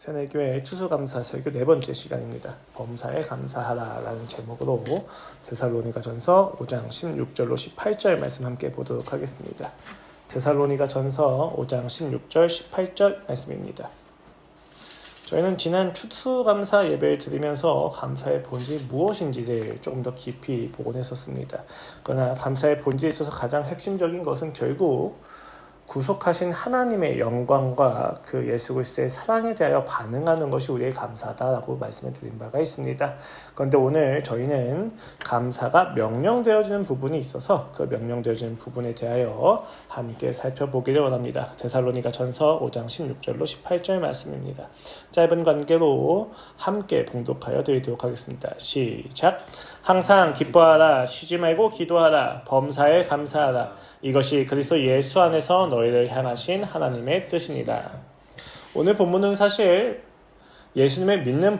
새내교회 추수감사 설교 네 번째 시간입니다. 범사에 감사하라 라는 제목으로 데살로니가전서 5장 16절로 18절 말씀 함께 보도록 하겠습니다. 데살로니가전서 5장 16절 18절 말씀입니다. 저희는 지난 추수감사 예배를 드리면서 감사의 본질이 무엇인지를 조금 더 깊이 보곤 했었습니다. 그러나 감사의 본질에 있어서 가장 핵심적인 것은 결국 구속하신 하나님의 영광과 그 예수 그리스도의 사랑에 대하여 반응하는 것이 우리의 감사다라고 말씀을 드린 바가 있습니다. 그런데 오늘 저희는 감사가 명령되어지는 부분이 있어서 그 명령되어지는 부분에 대하여 함께 살펴보기를 원합니다. 데살로니가전서 5장 16절로 18절 말씀입니다. 짧은 관계로 함께 봉독하여 드리도록 하겠습니다. 시작! 항상 기뻐하라, 쉬지 말고 기도하라, 범사에 감사하라. 이것이 그리스도 예수 안에서 너희를 향하신 하나님의 뜻이니라. 오늘 본문은 사실 예수님을 믿는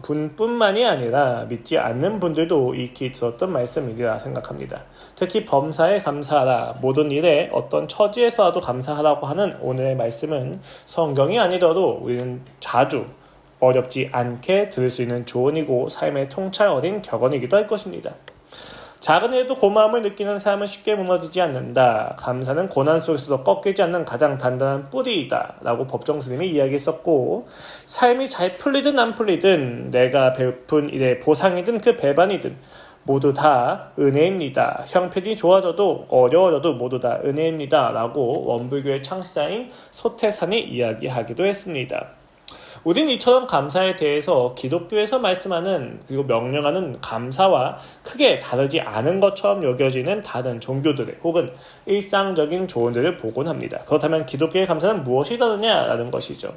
분뿐만이 아니라 믿지 않는 분들도 익히 들었던 말씀이라 생각합니다. 특히 범사에 감사하라, 모든 일에 어떤 처지에서라도 감사하라고 하는 오늘의 말씀은 성경이 아니더라도 우리는 자주 어렵지 않게 들을 수 있는 조언이고 삶의 통찰 어린 격언이기도 할 것입니다. 작은 일에도 고마움을 느끼는 사람은 쉽게 무너지지 않는다. 감사는 고난 속에서도 꺾이지 않는 가장 단단한 뿌리이다 라고 법정 스님이 이야기했었고, 삶이 잘 풀리든 안 풀리든 내가 베푼 일의 보상이든 그 배반이든 모두 다 은혜입니다. 형편이 좋아져도 어려워져도 모두 다 은혜입니다 라고 원불교의 창시자인 소태산이 이야기하기도 했습니다. 우린 이처럼 감사에 대해서 기독교에서 말씀하는 그리고 명령하는 감사와 크게 다르지 않은 것처럼 여겨지는 다른 종교들의 혹은 일상적인 조언들을 보곤 합니다. 그렇다면 기독교의 감사는 무엇이 다르냐라는 것이죠.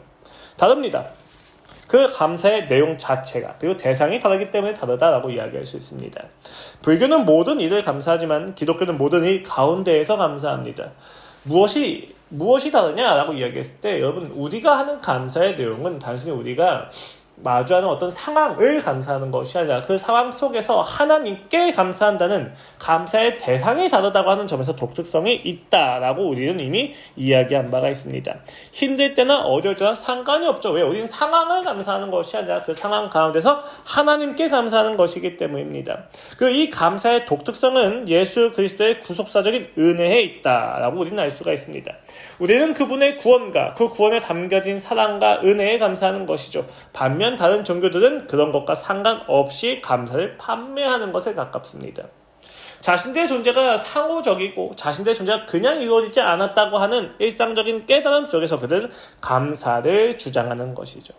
다릅니다. 그 감사의 내용 자체가 그리고 대상이 다르기 때문에 다르다라고 이야기할 수 있습니다. 불교는 모든 일을 감사하지만 기독교는 모든 일 가운데에서 감사합니다. 무엇이 다르냐라고 이야기했을 때 여러분, 우리가 하는 감사의 내용은 단순히 우리가 마주하는 어떤 상황을 감사하는 것이 아니라 그 상황 속에서 하나님께 감사한다는 감사의 대상이 다르다고 하는 점에서 독특성이 있다라고 우리는 이미 이야기한 바가 있습니다. 힘들 때나 어려울 때나 상관이 없죠. 왜? 우리는 상황을 감사하는 것이 아니라 그 상황 가운데서 하나님께 감사하는 것이기 때문입니다. 그 이 감사의 독특성은 예수 그리스도의 구속사적인 은혜에 있다라고 우리는 알 수가 있습니다. 우리는 그분의 구원과 그 구원에 담겨진 사랑과 은혜에 감사하는 것이죠. 반면 다른 종교들은 그런 것과 상관없이 감사를 판매하는 것에 가깝습니다. 자신들의 존재가 상호적이고 자신들의 존재가 그냥 이루어지지 않았다고 하는 일상적인 깨달음 속에서 그들은 감사를 주장하는 것이죠.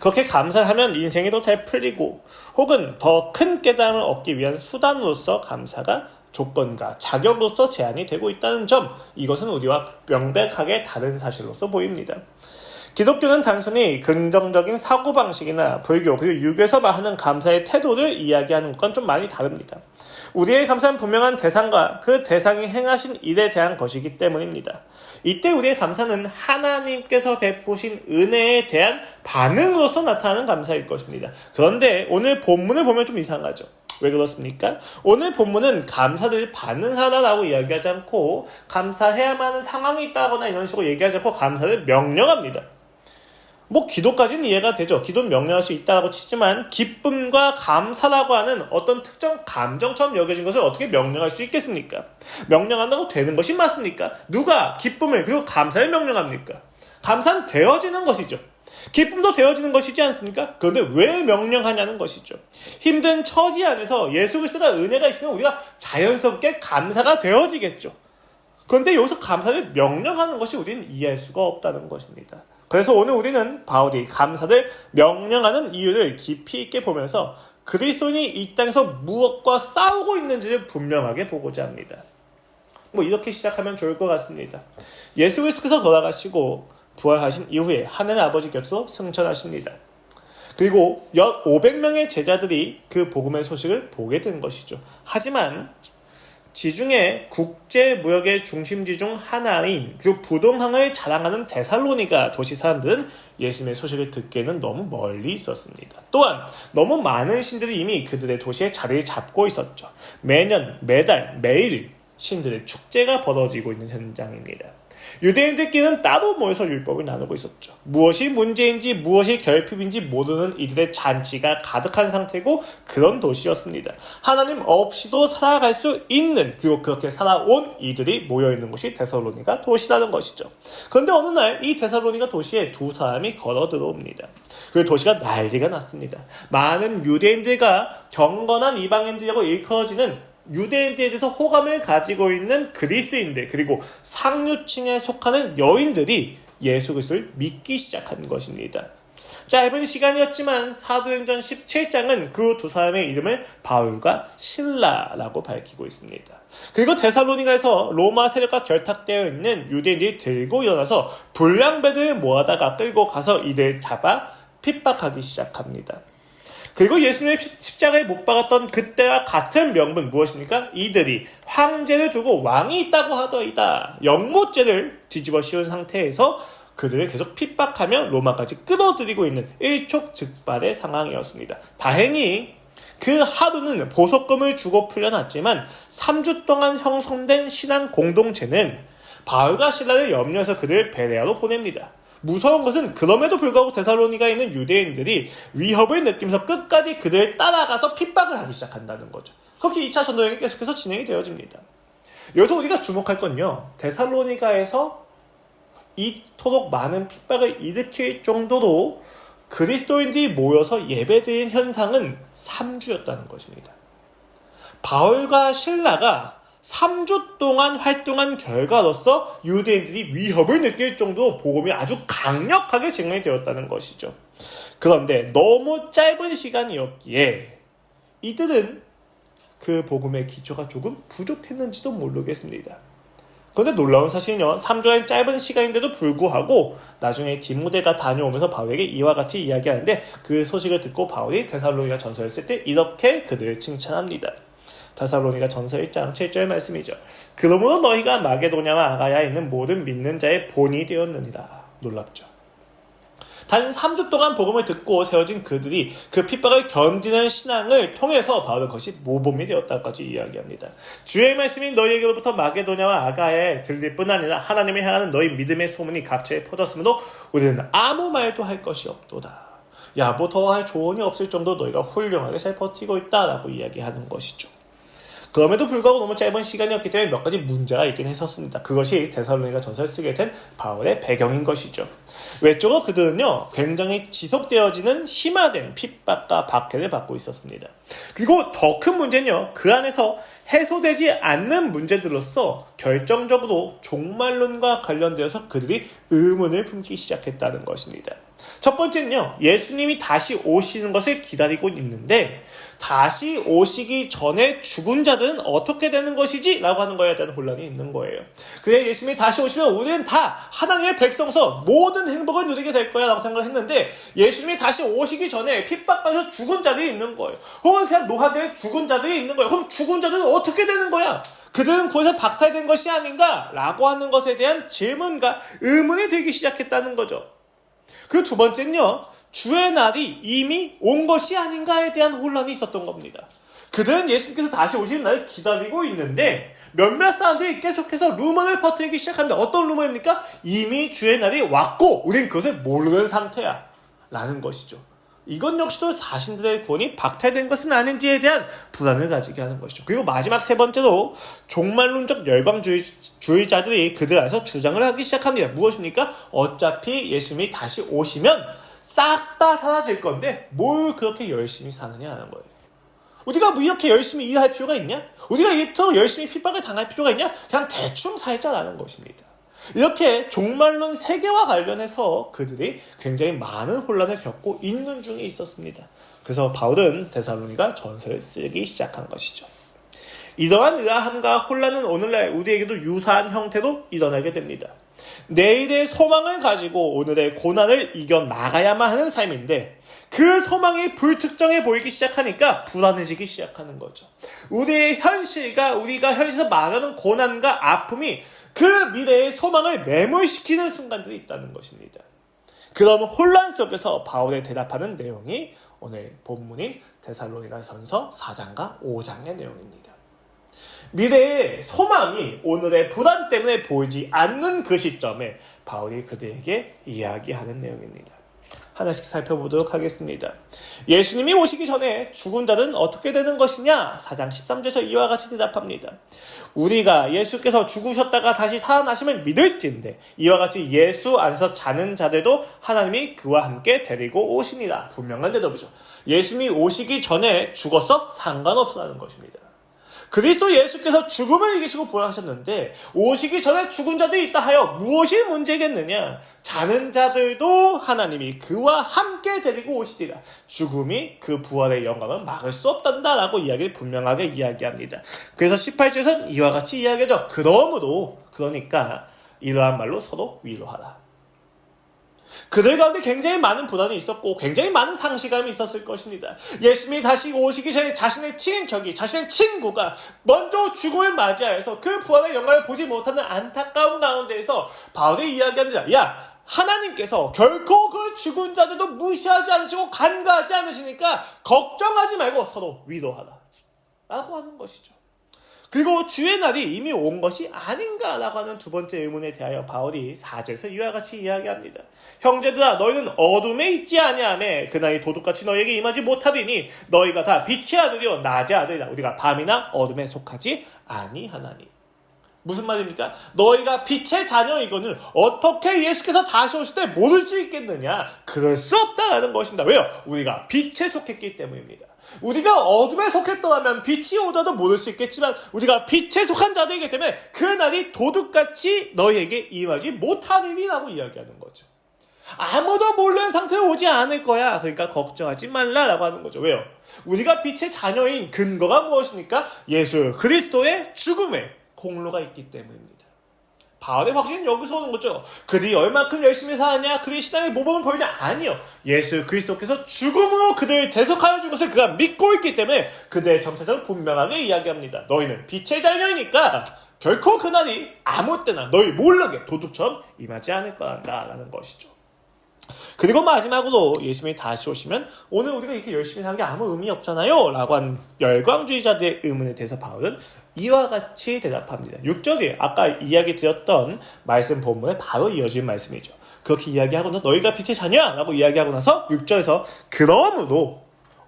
그렇게 감사를 하면 인생이 더 잘 풀리고 혹은 더 큰 깨달음을 얻기 위한 수단으로서 감사가 조건과 자격으로서 제한이 되고 있다는 점, 이것은 우리와 명백하게 다른 사실로서 보입니다. 기독교는 단순히 긍정적인 사고방식이나 불교 그리고 유교에서 말하는 감사의 태도를 이야기하는 것과는 좀 많이 다릅니다. 우리의 감사는 분명한 대상과 그 대상이 행하신 일에 대한 것이기 때문입니다. 이때 우리의 감사는 하나님께서 베푸신 은혜에 대한 반응으로서 나타나는 감사일 것입니다. 그런데 오늘 본문을 보면 좀 이상하죠. 왜 그렇습니까? 오늘 본문은 감사를 반응하라라고 이야기하지 않고 감사해야만 하는 상황이 있다거나 이런 식으로 얘기하지 않고 감사를 명령합니다. 기도까지는 이해가 되죠. 기도는 명령할 수 있다고 치지만 기쁨과 감사라고 하는 어떤 특정 감정처럼 여겨진 것을 어떻게 명령할 수 있겠습니까? 명령한다고 되는 것이 맞습니까? 누가 기쁨을 그리고 감사를 명령합니까? 감사는 되어지는 것이죠. 기쁨도 되어지는 것이지 않습니까? 그런데 왜 명령하냐는 것이죠. 힘든 처지 안에서 예수 그리스도가 은혜가 있으면 우리가 자연스럽게 감사가 되어지겠죠. 그런데 여기서 감사를 명령하는 것이 우리는 이해할 수가 없다는 것입니다. 그래서 오늘 우리는 바울이 감사를 명령하는 이유를 깊이 있게 보면서 그리스도인이 이 땅에서 무엇과 싸우고 있는지를 분명하게 보고자 합니다. 이렇게 시작하면 좋을 것 같습니다. 예수 그리스도께서 돌아가시고 부활하신 이후에 하늘 아버지 곁으로 승천하십니다. 그리고 약 500명의 제자들이 그 복음의 소식을 보게 된 것이죠. 하지만 지중해 국제무역의 중심지 중 하나인 그리고 부동항을 자랑하는 데살로니가 도시 사람들은 예수님의 소식을 듣기에는 너무 멀리 있었습니다. 또한 너무 많은 신들이 이미 그들의 도시에 자리를 잡고 있었죠. 매년, 매달, 매일 신들의 축제가 벌어지고 있는 현장입니다. 유대인들끼리는 따로 모여서 율법을 나누고 있었죠. 무엇이 문제인지 무엇이 결핍인지 모르는 이들의 잔치가 가득한 상태고 그런 도시였습니다. 하나님 없이도 살아갈 수 있는, 그리고 그렇게 살아온 이들이 모여있는 곳이 데살로니가 도시라는 것이죠. 그런데 어느 날 이 데살로니가 도시에 두 사람이 걸어 들어옵니다. 그 도시가 난리가 났습니다. 많은 유대인들과 경건한 이방인들이라고 일컬어지는 유대인들에 대해서 호감을 가지고 있는 그리스인들, 그리고 상류층에 속하는 여인들이 예수 그리스도를 믿기 시작한 것입니다. 짧은 시간이었지만 사도행전 17장은 그 두 사람의 이름을 바울과 실라라고 밝히고 있습니다. 그리고 데살로니가에서 로마 세력과 결탁되어 있는 유대인들이 들고 일어나서 불량배들을 모아다가 끌고 가서 이들 잡아 핍박하기 시작합니다. 그리고 예수님의 십자가에 못 박았던 그때와 같은 명분 무엇입니까? 이들이 황제를 두고 왕이 있다고 하더이다. 영모죄를 뒤집어 씌운 상태에서 그들을 계속 핍박하며 로마까지 끌어들이고 있는 일촉즉발의 상황이었습니다. 다행히 그 하루는 보석금을 주고 풀려났지만 3주 동안 형성된 신앙 공동체는 바울과 실라를 염려해서 그들을 베레아로 보냅니다. 무서운 것은 그럼에도 불구하고 데살로니가에 있는 유대인들이 위협을 느끼면서 끝까지 그들을 따라가서 핍박을 하기 시작한다는 거죠. 그렇게 2차 전도행이 계속해서 진행이 되어집니다. 여기서 우리가 주목할 건요, 데살로니가에서 이토록 많은 핍박을 일으킬 정도로 그리스도인들이 모여서 예배드린 현상은 3주였다는 것입니다. 바울과 실라가 3주 동안 활동한 결과로서 유대인들이 위협을 느낄 정도로 복음이 아주 강력하게 증명이 되었다는 것이죠. 그런데 너무 짧은 시간이었기에 이들은 그 복음의 기초가 조금 부족했는지도 모르겠습니다. 그런데 놀라운 사실은요, 3주간 짧은 시간인데도 불구하고 나중에 디모데가 다녀오면서 바울에게 이와 같이 이야기하는데, 그 소식을 듣고 바울이 데살로니가 전서를 쓸 때 이렇게 그들을 칭찬합니다. 데살로니가 전서 1장 7절 말씀이죠. 그러므로 너희가 마게도냐와 아가야에 있는 모든 믿는 자의 본이 되었느니라. 놀랍죠. 단 3주 동안 복음을 듣고 세워진 그들이 그 핍박을 견디는 신앙을 통해서 바울은 그것이 모범이 되었다고까지 이야기합니다. 주의 말씀이 너희에게로부터 마게도냐와 아가야에 들릴 뿐 아니라 하나님을 향하는 너희 믿음의 소문이 각처에 퍼졌으므로 우리는 아무 말도 할 것이 없도다. 야, 뭐 더할 조언이 없을 정도로 너희가 훌륭하게 잘 버티고 있다라고 이야기하는 것이죠. 그럼에도 불구하고 너무 짧은 시간이었기 때문에 몇 가지 문제가 있긴 했었습니다. 그것이 데살로니가 전서를 쓰게 된 바울의 배경인 것이죠. 외적으로 그들은요, 굉장히 지속되어지는 심화된 핍박과 박해를 받고 있었습니다. 그리고 더 큰 문제는요, 그 안에서 해소되지 않는 문제들로서 결정적으로 종말론과 관련되어서 그들이 의문을 품기 시작했다는 것입니다. 첫 번째는요, 예수님이 다시 오시는 것을 기다리고 있는데 다시 오시기 전에 죽은 자들은 어떻게 되는 것이지? 라고 하는 거에 대한 혼란이 있는 거예요. 그래, 예수님이 다시 오시면 우리는 다 하나님의 백성서 모든 행복을 누리게 될 거야 라고 생각을 했는데, 예수님이 다시 오시기 전에 핍박받아서 죽은 자들이 있는 거예요. 혹은 그냥 노하들의 죽은 자들이 있는 거예요. 그럼 죽은 자들은 어떻게 되는 거야? 그들은 거기서 박탈된 것이 아닌가? 라고 하는 것에 대한 질문과 의문이 들기 시작했다는 거죠. 그리고 두 번째는요, 주의 날이 이미 온 것이 아닌가에 대한 혼란이 있었던 겁니다. 그들은 예수님께서 다시 오시는 날을 기다리고 있는데 몇몇 사람들이 계속해서 루머를 퍼뜨리기 시작합니다. 어떤 루머입니까? 이미 주의 날이 왔고 우린 그것을 모르는 상태야 라는 것이죠. 이건 역시도 자신들의 구원이 박탈된 것은 아닌지에 대한 불안을 가지게 하는 것이죠. 그리고 마지막 세 번째로 종말론적 열광주의자들이 그들 안에서 주장을 하기 시작합니다. 무엇입니까? 어차피 예수님이 다시 오시면 싹 다 사라질 건데 뭘 그렇게 열심히 사느냐 하는 거예요. 우리가 뭐 이렇게 열심히 일할 필요가 있냐? 우리가 이토록 열심히 핍박을 당할 필요가 있냐? 그냥 대충 살자라는 것입니다. 이렇게 종말론 세계와 관련해서 그들이 굉장히 많은 혼란을 겪고 있는 중에 있었습니다. 그래서 바울은 데살로니가 전서를 쓰기 시작한 것이죠. 이러한 의아함과 혼란은 오늘날 우리에게도 유사한 형태로 일어나게 됩니다. 내일의 소망을 가지고 오늘의 고난을 이겨나가야만 하는 삶인데 그 소망이 불특정해 보이기 시작하니까 불안해지기 시작하는 거죠. 우리의 현실과 우리가 현실에서 말하는 고난과 아픔이 그 미래의 소망을 매몰시키는 순간들이 있다는 것입니다. 그런 혼란 속에서 바울의 대답하는 내용이 오늘 본문인 데살로니가전서 4장과 5장의 내용입니다. 미래의 소망이 오늘의 불안 때문에 보이지 않는 그 시점에 바울이 그들에게 이야기하는 내용입니다. 하나씩 살펴보도록 하겠습니다. 예수님이 오시기 전에 죽은 자들은 어떻게 되는 것이냐? 4장 13절에서 이와 같이 대답합니다. 우리가 예수께서 죽으셨다가 다시 살아나심을 믿을진데 이와 같이 예수 안에서 자는 자들도 하나님이 그와 함께 데리고 오시니라. 분명한 대답이죠. 예수님이 오시기 전에 죽었어? 상관없어라는 것입니다. 그리스도 예수께서 죽음을 이기시고 부활하셨는데 오시기 전에 죽은 자들이 있다 하여 무엇이 문제겠느냐? 자는 자들도 하나님이 그와 함께 데리고 오시리라. 죽음이 그 부활의 영광을 막을 수 없단다라고 이야기를 분명하게 이야기합니다. 그래서 18절에서는 이와 같이 이야기하죠. 그러니까 이러한 말로 서로 위로하라. 그들 가운데 굉장히 많은 불안이 있었고 굉장히 많은 상실감이 있었을 것입니다. 예수님이 다시 오시기 전에 자신의 친인척이, 자신의 친구가 먼저 죽음을 맞이하여서 그 부활의 영광을 보지 못하는 안타까운 가운데에서 바울이 이야기합니다. 야, 하나님께서 결코 그 죽은 자들도 무시하지 않으시고 간과하지 않으시니까 걱정하지 말고 서로 위로하라 라고 하는 것이죠. 그리고 주의 날이 이미 온 것이 아닌가라고 하는 두 번째 의문에 대하여 바울이 4절에서 이와 같이 이야기합니다. 형제들아, 너희는 어둠에 있지 아니하며 그날이 도둑같이 너희에게 임하지 못하리니 너희가 다 빛의 아들이요 낮의 아들이라. 우리가 밤이나 어둠에 속하지 아니하나니. 무슨 말입니까? 너희가 빛의 자녀이거늘 어떻게 예수께서 다시 오실 때 모를 수 있겠느냐? 그럴 수 없다라는 것입니다. 왜요? 우리가 빛에 속했기 때문입니다. 우리가 어둠에 속했더라면 빛이 오더라도 모를 수 있겠지만 우리가 빛에 속한 자들이기 때문에 그날이 도둑같이 너희에게 임하지 못하리라고 이야기하는 거죠. 아무도 모르는 상태로 오지 않을 거야. 그러니까 걱정하지 말라라고 하는 거죠. 왜요? 우리가 빛의 자녀인 근거가 무엇입니까? 예수 그리스도의 죽음에 공로가 있기 때문입니다. 바울의 확신은 여기서 오는 거죠. 그들이 얼만큼 열심히 살았냐? 그들이 신앙의 모범을 보이냐? 아니요. 예수 그리스도께서 죽음으로 그들을 대속하여 준 것을 그가 믿고 있기 때문에 그들의 정체성을 분명하게 이야기합니다. 너희는 빛의 자녀이니까 결코 그날이 아무 때나 너희 모르게 도둑처럼 임하지 않을 거란다라는 것이죠. 그리고 마지막으로 예수님이 다시 오시면 오늘 우리가 이렇게 열심히 사는 게 아무 의미 없잖아요 라고 한 열광주의자들의 의문에 대해서 바울은 이와 같이 대답합니다. 6절이 아까 이야기 드렸던 말씀 본문에 바로 이어진 말씀이죠. 그렇게 이야기하고 나서 너희가 빛의 자녀야 라고 이야기하고 나서 6절에서 그러므로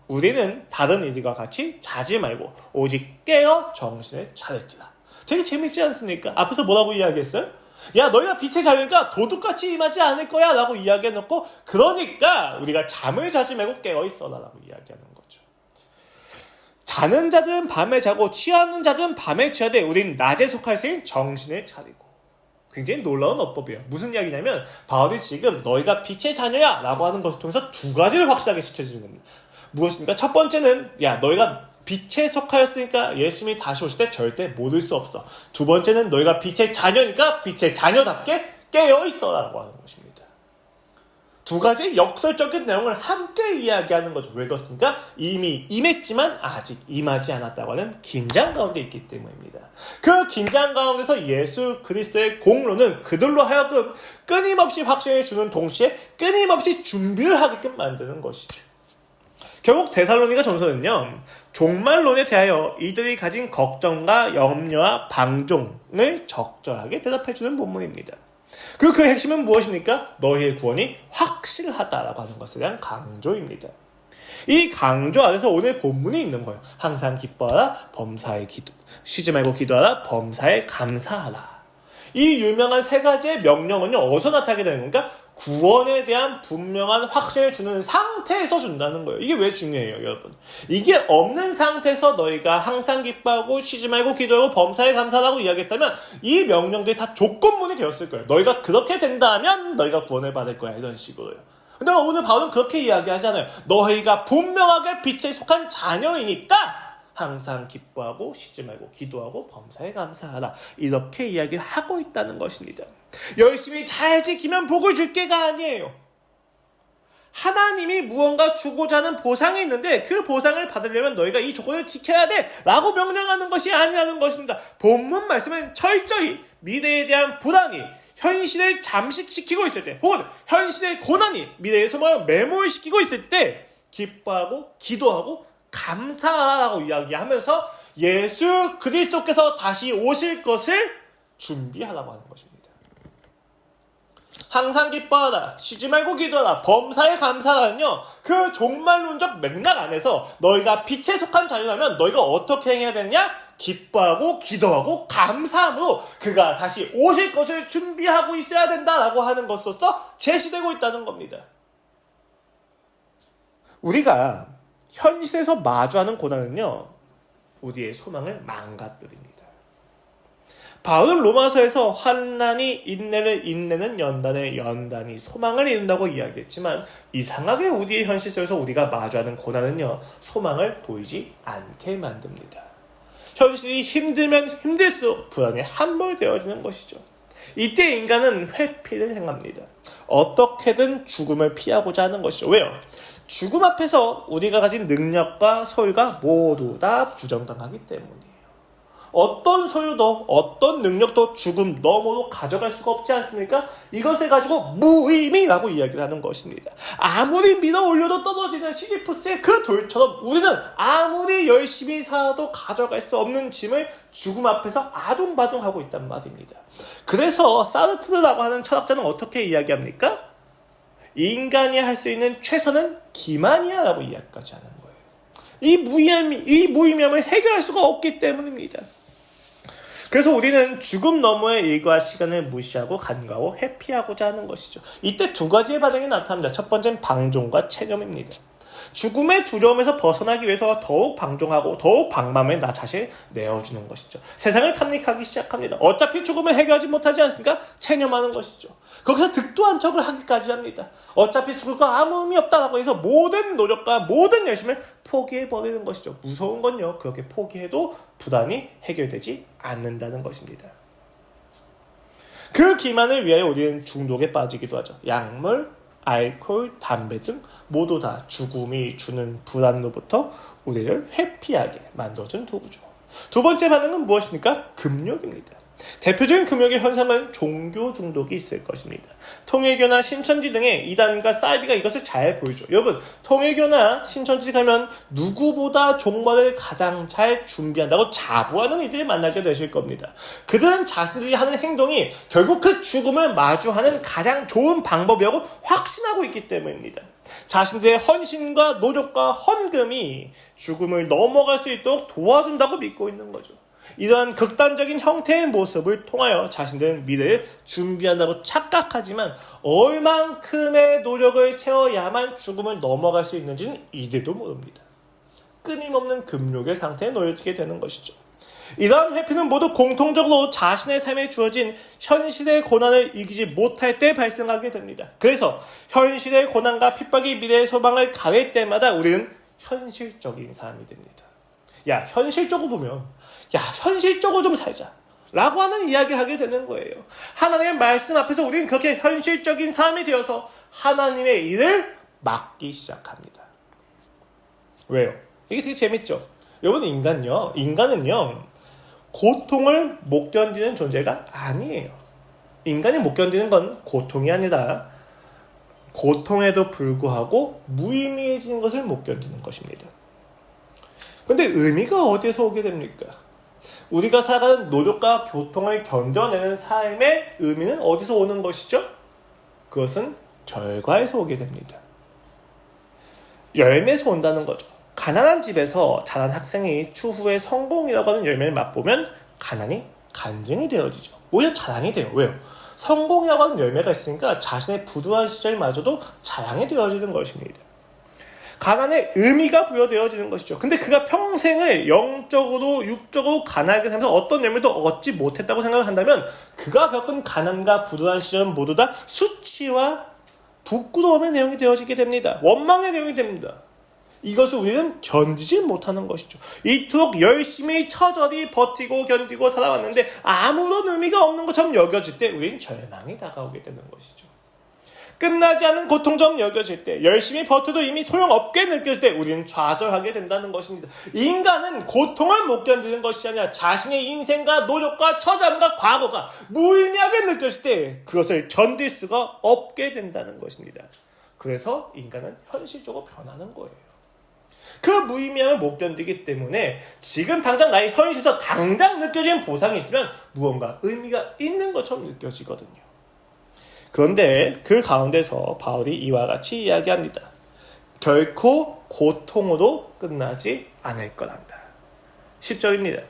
우리는 다른 이들과 같이 자지 말고 오직 깨어 정신을 차릴지라. 되게 재밌지 않습니까? 앞에서 뭐라고 이야기했어요? 야, 너희가 빛의 자녀니까 도둑같이 임하지 않을 거야 라고 이야기해놓고 그러니까 우리가 잠을 자지 말고 깨어있어라 라고 이야기하는 거죠. 자는 자들은 밤에 자고 취하는 자들은 밤에 취하되 우린 낮에 속할수인 정신을 차리고. 굉장히 놀라운 어법이에요. 무슨 이야기냐면 바울이 지금 너희가 빛의 자녀야 라고 하는 것을 통해서 두 가지를 확실하게 시켜주는 겁니다. 무엇입니까? 첫 번째는 야, 너희가 빛에 속하였으니까 예수님이 다시 오실 때 절대 못 올 수 없어. 두 번째는 너희가 빛의 자녀니까 빛의 자녀답게 깨어있어라 라고 하는 것입니다. 두 가지의 역설적인 내용을 함께 이야기하는 거죠. 왜 그렇습니까? 이미 임했지만 아직 임하지 않았다고 하는 긴장 가운데 있기 때문입니다. 그 긴장 가운데서 예수 그리스도의 공로는 그들로 하여금 끊임없이 확신을 주는 동시에 끊임없이 준비를 하게끔 만드는 것이죠. 결국 데살로니가 전서는요, 종말론에 대하여 이들이 가진 걱정과 염려와 방종을 적절하게 대답해주는 본문입니다. 그리고 그 핵심은 무엇입니까? 너희의 구원이 확실하다라고 하는 것에 대한 강조입니다. 이 강조 안에서 오늘 본문이 있는 거예요. 항상 기뻐하라, 범사에 쉬지 말고 기도하라, 범사에 감사하라. 이 유명한 세 가지의 명령은요, 어디서 나타나게 되는 건가? 구원에 대한 분명한 확신을 주는 상태에서 준다는 거예요. 이게 왜 중요해요, 여러분? 이게 없는 상태에서 너희가 항상 기뻐하고 쉬지 말고 기도하고 범사에 감사하라고 이야기했다면 이 명령들이 다 조건문이 되었을 거예요. 너희가 그렇게 된다면 너희가 구원을 받을 거야, 이런 식으로요. 근데 오늘 바울은 그렇게 이야기하잖아요. 너희가 분명하게 빛에 속한 자녀이니까 항상 기뻐하고 쉬지 말고 기도하고 범사에 감사하라. 이렇게 이야기를 하고 있다는 것입니다. 열심히 잘 지키면 복을 줄게가 아니에요. 하나님이 무언가 주고자 하는 보상이 있는데 그 보상을 받으려면 너희가 이 조건을 지켜야 돼 라고 명령하는 것이 아니라는 것입니다. 본문 말씀은 철저히 미래에 대한 불안이 현실을 잠식시키고 있을 때 혹은 현실의 고난이 미래의 소망을 매몰시키고 있을 때 기뻐하고 기도하고 감사하라고 이야기하면서 예수 그리스도께서 다시 오실 것을 준비하라고 하는 것입니다. 항상 기뻐하라, 쉬지 말고 기도하라, 범사에 감사하라는요, 그 종말론적 맥락 안에서 너희가 빛에 속한 자녀라면 너희가 어떻게 행해야 되느냐? 기뻐하고 기도하고 감사함으로 그가 다시 오실 것을 준비하고 있어야 된다라고 하는 것으로서 제시되고 있다는 겁니다. 우리가 현실에서 마주하는 고난은요, 우리의 소망을 망가뜨립니다. 바울은 로마서에서 환난이 인내를, 인내는 연단을, 연단이 소망을 이룬다고 이야기했지만 이상하게 우리의 현실 속에서 우리가 마주하는 고난은요, 소망을 보이지 않게 만듭니다. 현실이 힘들면 힘들수록 불안에 함몰되어지는 것이죠. 이때 인간은 회피를 행합니다. 어떻게든 죽음을 피하고자 하는 것이죠. 왜요? 죽음 앞에서 우리가 가진 능력과 소유가 모두 다 부정당하기 때문이에요. 어떤 소유도 어떤 능력도 죽음 너머로 가져갈 수가 없지 않습니까? 이것을 가지고 무의미라고 이야기를 하는 것입니다. 아무리 밀어 올려도 떨어지는 시지프스의 그 돌처럼 우리는 아무리 열심히 살아도 가져갈 수 없는 짐을 죽음 앞에서 아둥바둥하고 있단 말입니다. 그래서 사르트르라고 하는 철학자는 어떻게 이야기합니까? 인간이 할 수 있는 최선은 기만이야 라고 이야기까지 하는 거예요. 이 무의미함을 해결할 수가 없기 때문입니다. 그래서 우리는 죽음 너머의 일과 시간을 무시하고 간과하고 회피하고자 하는 것이죠. 이때 두 가지의 반응이 나타납니다. 첫 번째는 방종과 체념입니다. 죽음의 두려움에서 벗어나기 위해서 더욱 방종하고 더욱 방맘에 나 자신을 내어주는 것이죠. 세상을 탐닉하기 시작합니다. 어차피 죽음을 해결하지 못하지 않습니까? 체념하는 것이죠. 거기서 득도한 척을 하기까지 합니다. 어차피 죽을 거 아무 의미 없다라고 해서 모든 노력과 모든 열심을 포기해버리는 것이죠. 무서운 건요, 그렇게 포기해도 불안이 해결되지 않는다는 것입니다. 그 기만을 위하여 우리는 중독에 빠지기도 하죠. 약물, 알코올, 담배 등 모두 다 죽음이 주는 불안으로부터 우리를 회피하게 만들어준 도구죠. 두 번째 반응은 무엇입니까? 금욕입니다. 대표적인 금욕의 현상은 종교 중독이 있을 것입니다. 통일교나 신천지 등의 이단과 사이비가 이것을 잘 보여줘. 여러분, 통일교나 신천지 가면 누구보다 종말을 가장 잘 준비한다고 자부하는 이들을 만나게 되실 겁니다. 그들은 자신들이 하는 행동이 결국 그 죽음을 마주하는 가장 좋은 방법이라고 확신하고 있기 때문입니다. 자신들의 헌신과 노력과 헌금이 죽음을 넘어갈 수 있도록 도와준다고 믿고 있는 거죠. 이러한 극단적인 형태의 모습을 통하여 자신들은 미래를 준비한다고 착각하지만 얼만큼의 노력을 채워야만 죽음을 넘어갈 수 있는지는 이들도 모릅니다. 끊임없는 금욕의 상태에 놓여지게 되는 것이죠. 이러한 회피는 모두 공통적으로 자신의 삶에 주어진 현실의 고난을 이기지 못할 때 발생하게 됩니다. 그래서 현실의 고난과 핍박이 미래의 소망을 가릴 때마다 우리는 현실적인 사람이 됩니다. 현실적으로 좀 살자 라고 하는 이야기를 하게 되는 거예요. 하나님의 말씀 앞에서 우리는 그렇게 현실적인 사람이 되어서 하나님의 일을 맡기 시작합니다. 왜요? 이게 되게 재밌죠? 여러분, 인간은요 고통을 못 견디는 존재가 아니에요. 인간이 못 견디는 건 고통이 아니라 고통에도 불구하고 무의미해지는 것을 못 견디는 것입니다. 근데 의미가 어디에서 오게 됩니까? 우리가 살아가는 노력과 고통을 견뎌내는 삶의 의미는 어디서 오는 것이죠? 그것은 결과에서 오게 됩니다. 열매에서 온다는 거죠. 가난한 집에서 자란 학생이 추후에 성공이라고 하는 열매를 맛보면 가난이 간증이 되어지죠. 오히려 자랑이 돼요. 왜요? 성공이라고 하는 열매가 있으니까 자신의 부도한 시절마저도 자랑이 되어지는 것입니다. 가난에 의미가 부여되어지는 것이죠. 근데 그가 평생을 영적으로 육적으로 가난하게 살면서 어떤 열매도 얻지 못했다고 생각을 한다면 그가 겪은 가난과 부도한 시절은 모두 다 수치와 부끄러움의 내용이 되어지게 됩니다. 원망의 내용이 됩니다. 이것을 우리는 견디지 못하는 것이죠. 이토록 열심히 처절히 버티고 견디고 살아왔는데 아무런 의미가 없는 것처럼 여겨질 때 우리는 절망이 다가오게 되는 것이죠. 끝나지 않은 고통처럼 여겨질 때, 열심히 버텨도 이미 소용없게 느껴질 때 우리는 좌절하게 된다는 것입니다. 인간은 고통을 못 견디는 것이 아니라 자신의 인생과 노력과 처참과 과거가 무의미하게 느껴질 때 그것을 견딜 수가 없게 된다는 것입니다. 그래서 인간은 현실적으로 변하는 거예요. 그 무의미함을 못 견디기 때문에 지금 당장 나의 현실에서 당장 느껴지는 보상이 있으면 무언가 의미가 있는 것처럼 느껴지거든요. 그런데 그 가운데서 바울이 이와 같이 이야기합니다. 결코 고통으로 끝나지 않을 거란다. 10절입니다.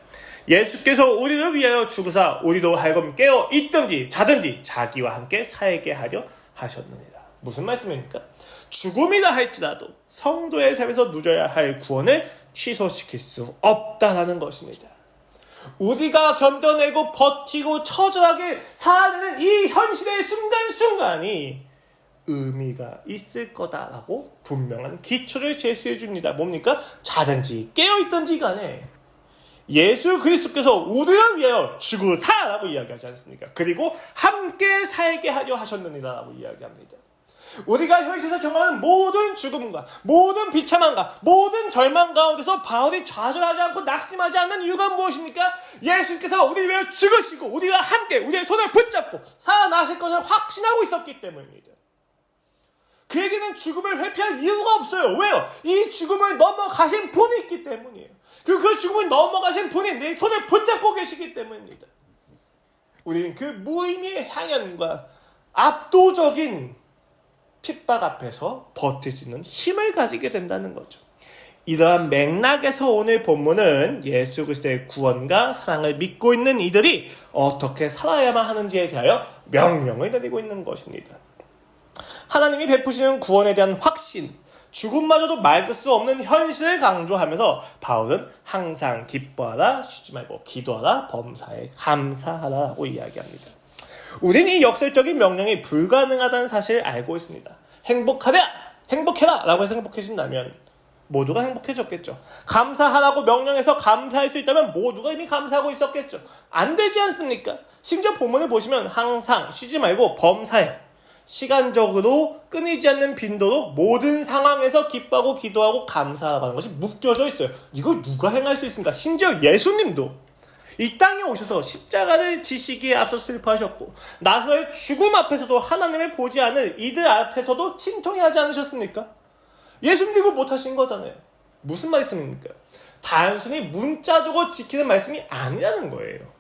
예수께서 우리를 위하여 죽으사 우리도 하여금 깨어 있든지 자든지 자기와 함께 살게 하려 하셨느니라. 무슨 말씀입니까? 죽음이라 할지라도 성도의 삶에서 누려야 할 구원을 취소시킬 수 없다라는 것입니다. 우리가 견뎌내고 버티고 처절하게 살아내는 이 현실의 순간순간이 의미가 있을 거다라고 분명한 기초를 제시해 줍니다. 뭡니까? 자든지 깨어있든지 간에 예수 그리스도께서 우리를 위하여 죽으사라고 이야기하지 않습니까? 그리고 함께 살게 하려 하셨느니라라고 이야기합니다. 우리가 현실에서 경험하는 모든 죽음과 모든 비참함과 모든 절망 가운데서 바울이 좌절하지 않고 낙심하지 않는 이유가 무엇입니까? 예수께서 우리를 위하여 죽으시고 우리와 함께 우리의 손을 붙잡고 살아나실 것을 확신하고 있었기 때문입니다. 그에게는 죽음을 회피할 이유가 없어요. 왜요? 이 죽음을 넘어가신 분이 있기 때문이에요. 그리고 그 죽음을 넘어가신 분이 내 손을 붙잡고 계시기 때문입니다. 우리는 그 무의미의 향연과 압도적인 핍박 앞에서 버틸 수 있는 힘을 가지게 된다는 거죠. 이러한 맥락에서 오늘 본문은 예수 그리스도의 구원과 사랑을 믿고 있는 이들이 어떻게 살아야만 하는지에 대하여 명령을 내리고 있는 것입니다. 하나님이 베푸시는 구원에 대한 확신, 죽음마저도 막을 수 없는 현실을 강조하면서 바울은 항상 기뻐하라, 쉬지 말고 기도하라, 범사에 감사하라라고 이야기합니다. 우리는 이 역설적인 명령이 불가능하다는 사실을 알고 있습니다. 행복해라 라고 해서 행복해진다면 모두가 행복해졌겠죠. 감사하라고 명령해서 감사할 수 있다면 모두가 이미 감사하고 있었겠죠. 안 되지 않습니까? 심지어 본문을 보시면 항상 쉬지 말고 범사에 시간적으로 끊이지 않는 빈도로 모든 상황에서 기뻐하고 기도하고 감사하고 하는 것이 묶여져 있어요. 이걸 누가 행할 수 있습니까? 심지어 예수님도 이 땅에 오셔서 십자가를 지시기에 앞서 슬퍼하셨고 나서의 죽음 앞에서도 하나님을 보지 않을 이들 앞에서도 침통해 하지 않으셨습니까? 예수님도 못하신 거잖아요. 무슨 말씀입니까? 단순히 문자적으로 지키는 말씀이 아니라는 거예요.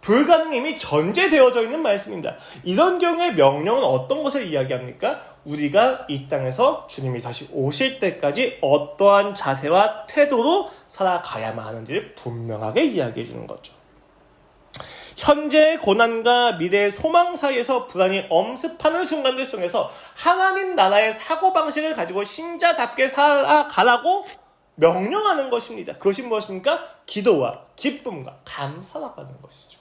불가능임이 전제되어져 있는 말씀입니다. 이런 경우에 명령은 어떤 것을 이야기합니까? 우리가 이 땅에서 주님이 다시 오실 때까지 어떠한 자세와 태도로 살아가야만 하는지를 분명하게 이야기해 주는 거죠. 현재의 고난과 미래의 소망 사이에서 불안이 엄습하는 순간들 속에서 하나님 나라의 사고방식을 가지고 신자답게 살아가라고 명령하는 것입니다. 그것이 무엇입니까? 기도와 기쁨과 감사라고 하는 것이죠.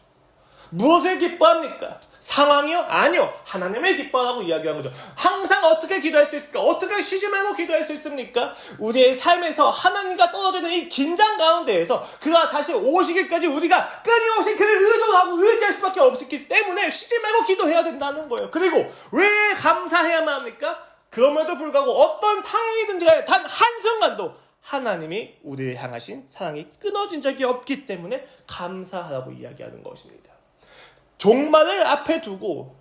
무엇을 기뻐합니까? 상황이요? 아니요. 하나님을 기뻐하라고 이야기하는 거죠. 항상 어떻게 기도할 수 있을까? 어떻게 쉬지 말고 기도할 수 있습니까? 우리의 삶에서 하나님과 떨어지는 이 긴장 가운데에서 그가 다시 오시기까지 우리가 끊임없이 그를 의존하고 의지할 수밖에 없었기 때문에 쉬지 말고 기도해야 된다는 거예요. 그리고 왜 감사해야만 합니까? 그럼에도 불구하고 어떤 상황이든지 간에 단 한순간도 하나님이 우리를 향하신 사랑이 끊어진 적이 없기 때문에 감사하라고 이야기하는 것입니다. 종말을 앞에 두고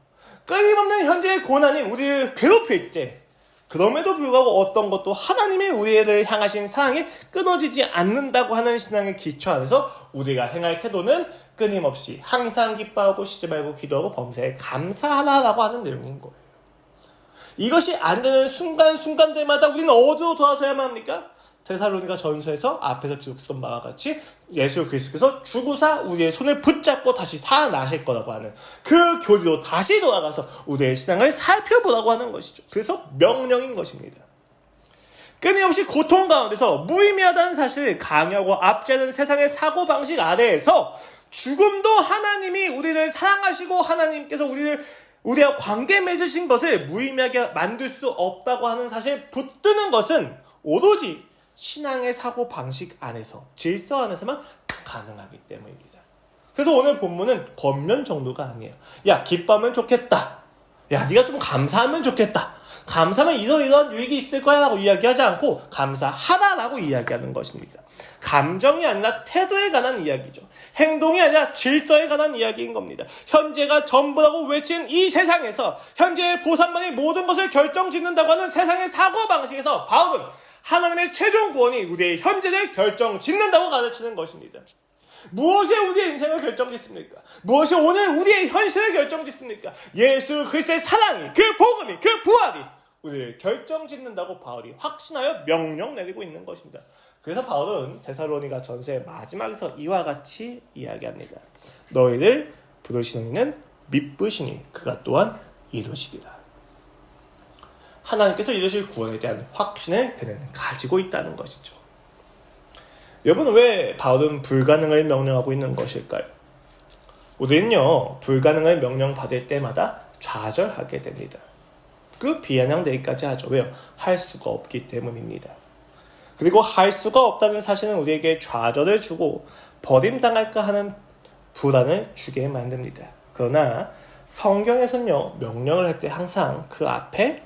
끊임없는 현재의 고난이 우리를 괴롭힐 때 그럼에도 불구하고 어떤 것도 하나님의 우리를 향하신 사랑이 끊어지지 않는다고 하는 신앙의 기초 안에서 우리가 행할 태도는 끊임없이 항상 기뻐하고 쉬지 말고 기도하고 범사에 감사하라라고 하는 내용인 거예요. 이것이 안 되는 순간순간들마다 우리는 어디로 돌아서야만 합니까? 데살로니가 전서에서 앞에서 기록했던 바와 같이 예수 그리스도께서 죽으사 우리의 손을 붙잡고 다시 살아나실 거라고 하는 그 교리로 다시 돌아가서 우리의 신앙을 살펴보라고 하는 것이죠. 그래서 명령인 것입니다. 끊임없이 고통 가운데서 무의미하다는 사실을 강요하고 압제하는 세상의 사고방식 아래에서 죽음도 하나님이 우리를 사랑하시고 하나님께서 우리와 관계 맺으신 것을 무의미하게 만들 수 없다고 하는 사실을 붙드는 것은 오로지 신앙의 사고방식 안에서 질서 안에서만 가능하기 때문입니다. 그래서 오늘 본문은 겉면 정도가 아니에요. 야, 기뻐하면 좋겠다. 야, 네가 좀 감사하면 좋겠다. 감사하면 이러이러한 유익이 있을 거야 라고 이야기하지 않고 감사하라라고 이야기하는 것입니다. 감정이 아니라 태도에 관한 이야기죠. 행동이 아니라 질서에 관한 이야기인 겁니다. 현재가 전부라고 외친 이 세상에서 현재의 보상만이 모든 것을 결정짓는다고 하는 세상의 사고방식에서 바울은 하나님의 최종 구원이 우리의 현재를 결정짓는다고 가르치는 것입니다. 무엇이 우리의 인생을 결정짓습니까? 무엇이 오늘 우리의 현실을 결정짓습니까? 예수 그리스도의 사랑이, 그 복음이, 그 부활이 우리를 결정짓는다고 바울이 확신하여 명령 내리고 있는 것입니다. 그래서 바울은 데살로니가 전서의 마지막에서 이와 같이 이야기합니다. 너희를 부르시는 이는 미쁘시니 그가 또한 이루시리라. 하나님께서 이루실 구원에 대한 확신을 그는 가지고 있다는 것이죠. 여러분, 왜 바울은 불가능을 명령하고 있는 것일까요? 우리는요, 불가능을 명령받을 때마다 좌절하게 됩니다. 그 비아냥되기까지 하죠. 왜요? 할 수가 없기 때문입니다. 그리고 할 수가 없다는 사실은 우리에게 좌절을 주고 버림당할까 하는 불안을 주게 만듭니다. 그러나 성경에서는요, 명령을 할 때 항상 그 앞에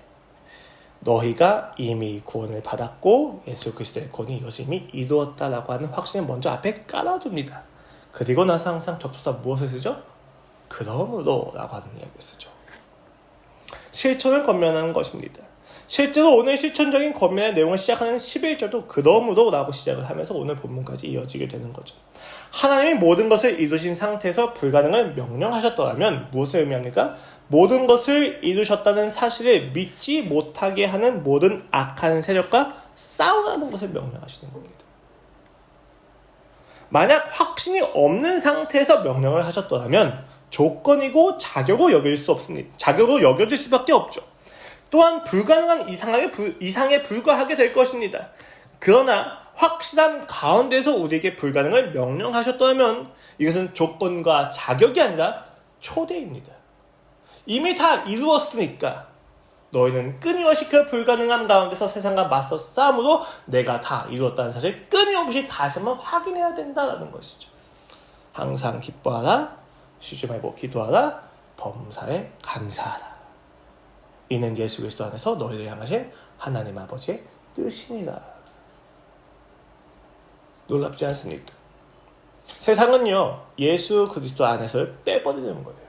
너희가 이미 구원을 받았고 예수 그리스도의 구원이 이것이 이미 이루었다라고 하는 확신을 먼저 앞에 깔아둡니다. 그리고 나서 항상 접수사 무엇을 쓰죠? 그러므로 라고 하는 이야기를 쓰죠. 실천을 권면하는 것입니다. 실제로 오늘 실천적인 권면의 내용을 시작하는 11절도 그러므로 라고 시작을 하면서 오늘 본문까지 이어지게 되는 거죠. 하나님이 모든 것을 이루신 상태에서 불가능을 명령하셨더라면 무엇을 의미합니까? 모든 것을 이루셨다는 사실을 믿지 못하게 하는 모든 악한 세력과 싸우라는 것을 명령하시는 겁니다. 만약 확신이 없는 상태에서 명령을 하셨더라면 조건이고 자격으로 여길 수 없습니다. 자격으로 여겨질 수밖에 없죠. 또한 불가능한 이상에 불과하게 될 것입니다. 그러나 확실한 가운데서 우리에게 불가능을 명령하셨다면 이것은 조건과 자격이 아니라 초대입니다. 이미 다 이루었으니까 너희는 끊임없이 그 불가능함 가운데서 세상과 맞서 싸움으로 내가 다 이루었다는 사실 끊임없이 다시 한번 확인해야 된다는 것이죠. 항상 기뻐하라, 쉬지 말고 기도하라, 범사에 감사하라. 이는 예수 그리스도 안에서 너희를 향하신 하나님 아버지의 뜻이니라. 놀랍지 않습니까? 세상은요, 예수 그리스도 안에서를 빼버리는 거예요.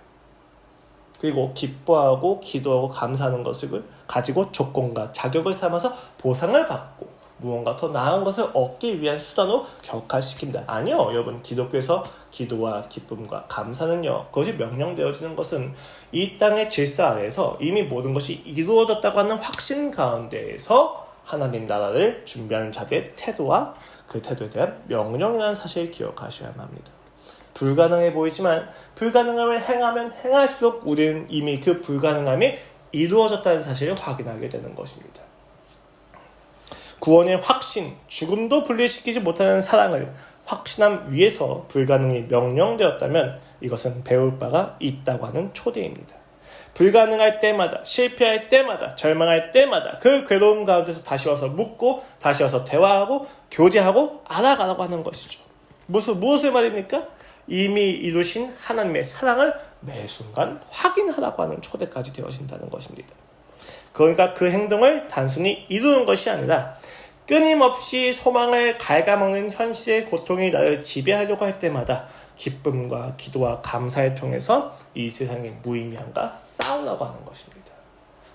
그리고 기뻐하고 기도하고 감사하는 것을 가지고 조건과 자격을 삼아서 보상을 받고 무언가 더 나은 것을 얻기 위한 수단으로 격화시킵니다. 아니요, 여러분, 기독교에서 기도와 기쁨과 감사는요, 그것이 명령되어지는 것은 이 땅의 질서 아래에서 이미 모든 것이 이루어졌다고 하는 확신 가운데에서 하나님 나라를 준비하는 자들의 태도와 그 태도에 대한 명령이라는 사실을 기억하셔야만 합니다. 불가능해 보이지만 불가능함을 행하면 행할수록 우리는 이미 그 불가능함이 이루어졌다는 사실을 확인하게 되는 것입니다. 구원의 확신, 죽음도 분리시키지 못하는 사랑을 확신함 위에서 불가능이 명령되었다면 이것은 배울 바가 있다고 하는 초대입니다. 불가능할 때마다, 실패할 때마다, 절망할 때마다 그 괴로움 가운데서 다시 와서 묻고 다시 와서 대화하고 교제하고 알아가라고 하는 것이죠. 무엇을 말입니까? 이미 이루신 하나님의 사랑을 매 순간 확인하라고 하는 초대까지 되어진다는 것입니다. 그러니까 그 행동을 단순히 이루는 것이 아니라 끊임없이 소망을 갉아먹는 현실의 고통이 나를 지배하려고 할 때마다 기쁨과 기도와 감사를 통해서 이 세상의 무의미함과 싸우라고 하는 것입니다.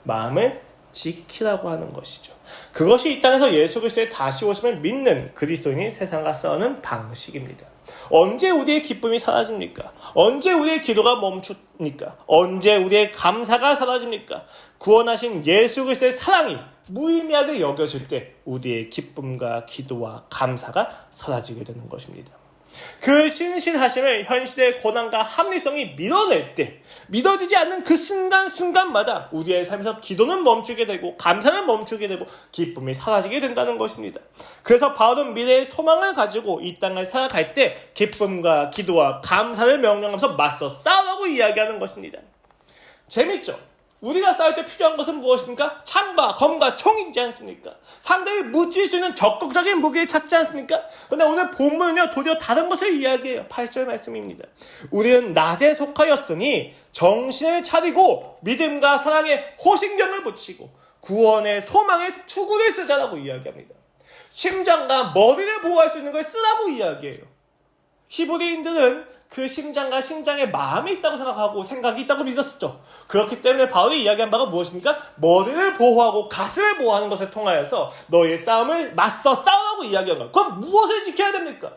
마음을 지키라고 하는 것이죠. 그것이 이 땅에서 예수 그리스도의 다시 오심을 믿는 그리스도인이 세상과 싸우는 방식입니다. 언제 우리의 기쁨이 사라집니까? 언제 우리의 기도가 멈춥니까? 언제 우리의 감사가 사라집니까? 구원하신 예수 그리스도의 사랑이 무의미하게 여겨질 때 우리의 기쁨과 기도와 감사가 사라지게 되는 것입니다. 그 신실하심을 현실의 고난과 합리성이 밀어낼 때 믿어지지 않는 그 순간순간마다 우리의 삶에서 기도는 멈추게 되고 감사는 멈추게 되고 기쁨이 사라지게 된다는 것입니다. 그래서 바울은 미래의 소망을 가지고 이 땅을 살아갈 때 기쁨과 기도와 감사를 명령하면서 맞서 싸우라고 이야기하는 것입니다. 재밌죠? 우리가 싸울 때 필요한 것은 무엇입니까? 창과 검과 총이지 않습니까? 상대를 무찌를 수 있는 적극적인 무기를 찾지 않습니까? 그런데 오늘 본문은요, 도리어 다른 것을 이야기해요. 8절 말씀입니다. 우리는 낮에 속하였으니 정신을 차리고 믿음과 사랑에 호신경을 붙이고 구원의 소망에 투구를 쓰자라고 이야기합니다. 심장과 머리를 보호할 수 있는 걸 쓰라고 이야기해요. 히브리인들은 그 심장과 심장에 마음이 있다고 생각하고 생각이 있다고 믿었었죠. 그렇기 때문에 바울이 이야기한 바가 무엇입니까? 머리를 보호하고 가슴을 보호하는 것을 통하여서 너희의 싸움을 맞서 싸우라고 이야기한 거예요. 그럼 무엇을 지켜야 됩니까?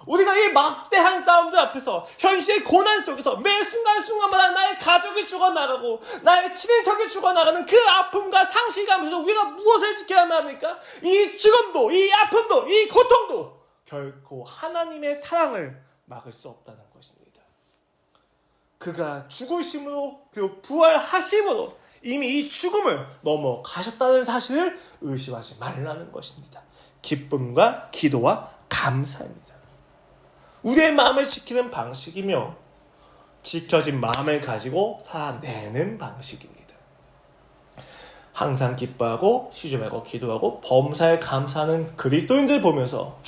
우리가 이 막대한 싸움들 앞에서 현실의 고난 속에서 매 순간순간마다 나의 가족이 죽어나가고 나의 친인척이 죽어나가는 그 아픔과 상실감에서 우리가 무엇을 지켜야만 합니까? 이 죽음도, 이 아픔도, 이 고통도 결코 하나님의 사랑을 막을 수 없다는 것입니다. 그가 죽으심으로 그리고 부활하심으로 이미 이 죽음을 넘어가셨다는 사실을 의심하지 말라는 것입니다. 기쁨과 기도와 감사입니다. 우리의 마음을 지키는 방식이며 지켜진 마음을 가지고 살아내는 방식입니다. 항상 기뻐하고 쉬지 말고 기도하고 범사에 감사하는 그리스도인들 보면서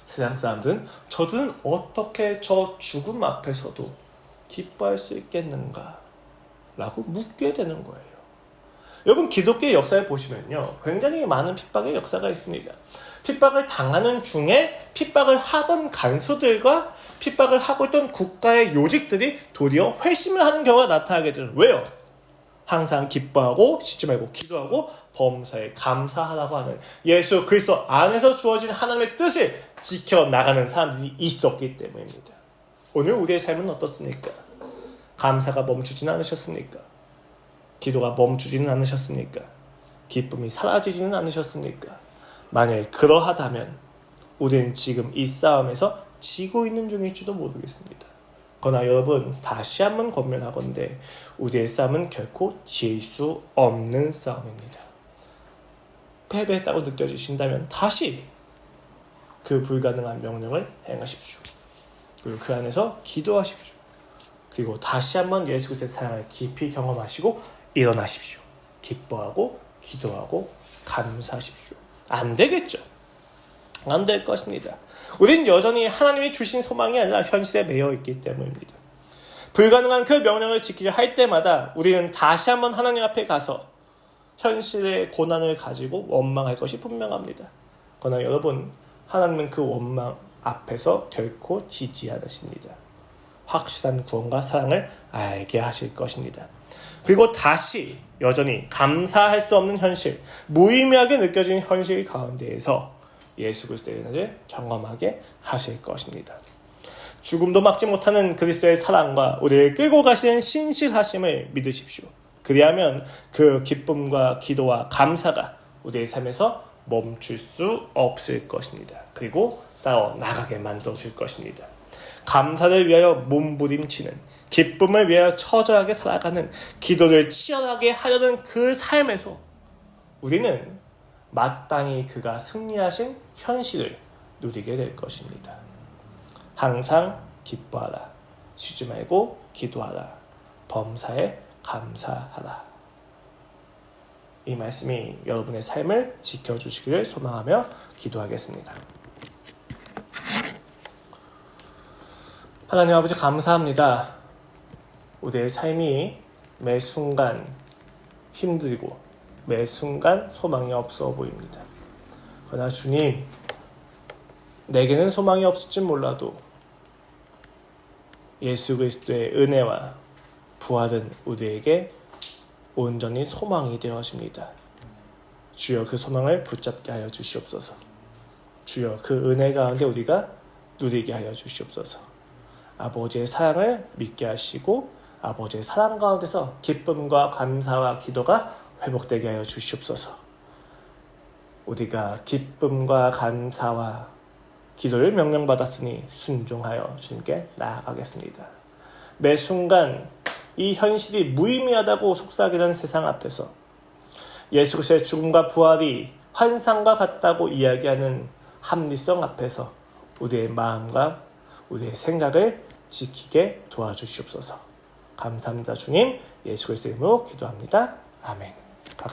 세상 사람들은 저들은 어떻게 저 죽음 앞에서도 기뻐할 수 있겠는가? 라고 묻게 되는 거예요. 여러분, 기독교의 역사를 보시면요, 굉장히 많은 핍박의 역사가 있습니다. 핍박을 당하는 중에 핍박을 하던 간수들과 핍박을 하고 있던 국가의 요직들이 도리어 회심을 하는 경우가 나타나게 되죠. 왜요? 항상 기뻐하고 쉬지 말고 기도하고 범사에 감사하라고 하는 예수 그리스도 안에서 주어진 하나님의 뜻을 지켜나가는 사람들이 있었기 때문입니다. 오늘 우리의 삶은 어떻습니까? 감사가 멈추지는 않으셨습니까? 기도가 멈추지는 않으셨습니까? 기쁨이 사라지지는 않으셨습니까? 만일 그러하다면 우리는 지금 이 싸움에서 지고 있는 중일지도 모르겠습니다. 그러나 여러분, 다시 한번 권면하건대 우리의 싸움은 결코 질 수 없는 싸움입니다. 패배했다고 느껴지신다면 다시 그 불가능한 명령을 행하십시오. 그리고 그 안에서 기도하십시오. 그리고 다시 한번 예수 그리스도의 사랑을 깊이 경험하시고 일어나십시오. 기뻐하고 기도하고 감사하십시오. 안 되겠죠. 안 될 것입니다. 우린 여전히 하나님이 주신 소망이 아니라 현실에 매여 있기 때문입니다. 불가능한 그 명령을 지키려 할 때마다 우리는 다시 한번 하나님 앞에 가서 현실의 고난을 가지고 원망할 것이 분명합니다. 그러나 여러분, 하나님은 그 원망 앞에서 결코 지지 않으십니다. 확실한 구원과 사랑을 알게 하실 것입니다. 그리고 다시 여전히 감사할 수 없는 현실, 무의미하게 느껴지는 현실 가운데에서 예수 그리스도의 은혜를 경험하게 하실 것입니다. 죽음도 막지 못하는 그리스도의 사랑과 우리를 끌고 가시는 신실하심을 믿으십시오. 그리하면 그 기쁨과 기도와 감사가 우리의 삶에서 멈출 수 없을 것입니다. 그리고 싸워 나가게 만들어줄 것입니다. 감사를 위하여 몸부림치는, 기쁨을 위하여 처절하게 살아가는, 기도를 치열하게 하려는 그 삶에서 우리는 마땅히 그가 승리하신 현실을 누리게 될 것입니다. 항상 기뻐하라. 쉬지 말고 기도하라. 범사에 감사하라. 이 말씀이 여러분의 삶을 지켜주시기를 소망하며 기도하겠습니다. 하나님 아버지, 감사합니다. 우리의 삶이 매 순간 힘들고 매 순간 소망이 없어 보입니다. 그러나 주님, 내게는 소망이 없을지 몰라도 예수 그리스도의 은혜와 부활은 우리에게 온전히 소망이 되어집니다. 주여, 그 소망을 붙잡게 하여 주시옵소서. 주여, 그 은혜 가운데 우리가 누리게 하여 주시옵소서. 아버지의 사랑을 믿게 하시고 아버지의 사랑 가운데서 기쁨과 감사와 기도가 회복되게 하여 주시옵소서. 우리가 기쁨과 감사와 기도를 명령받았으니 순종하여 주님께 나아가겠습니다. 매 순간 이 현실이 무의미하다고 속삭이는 세상 앞에서 예수 그리스도의 죽음과 부활이 환상과 같다고 이야기하는 합리성 앞에서 우리의 마음과 우리의 생각을 지키게 도와주시옵소서. 감사합니다. 주님, 예수 그리스도의 이름으로 기도합니다. 아멘. 각자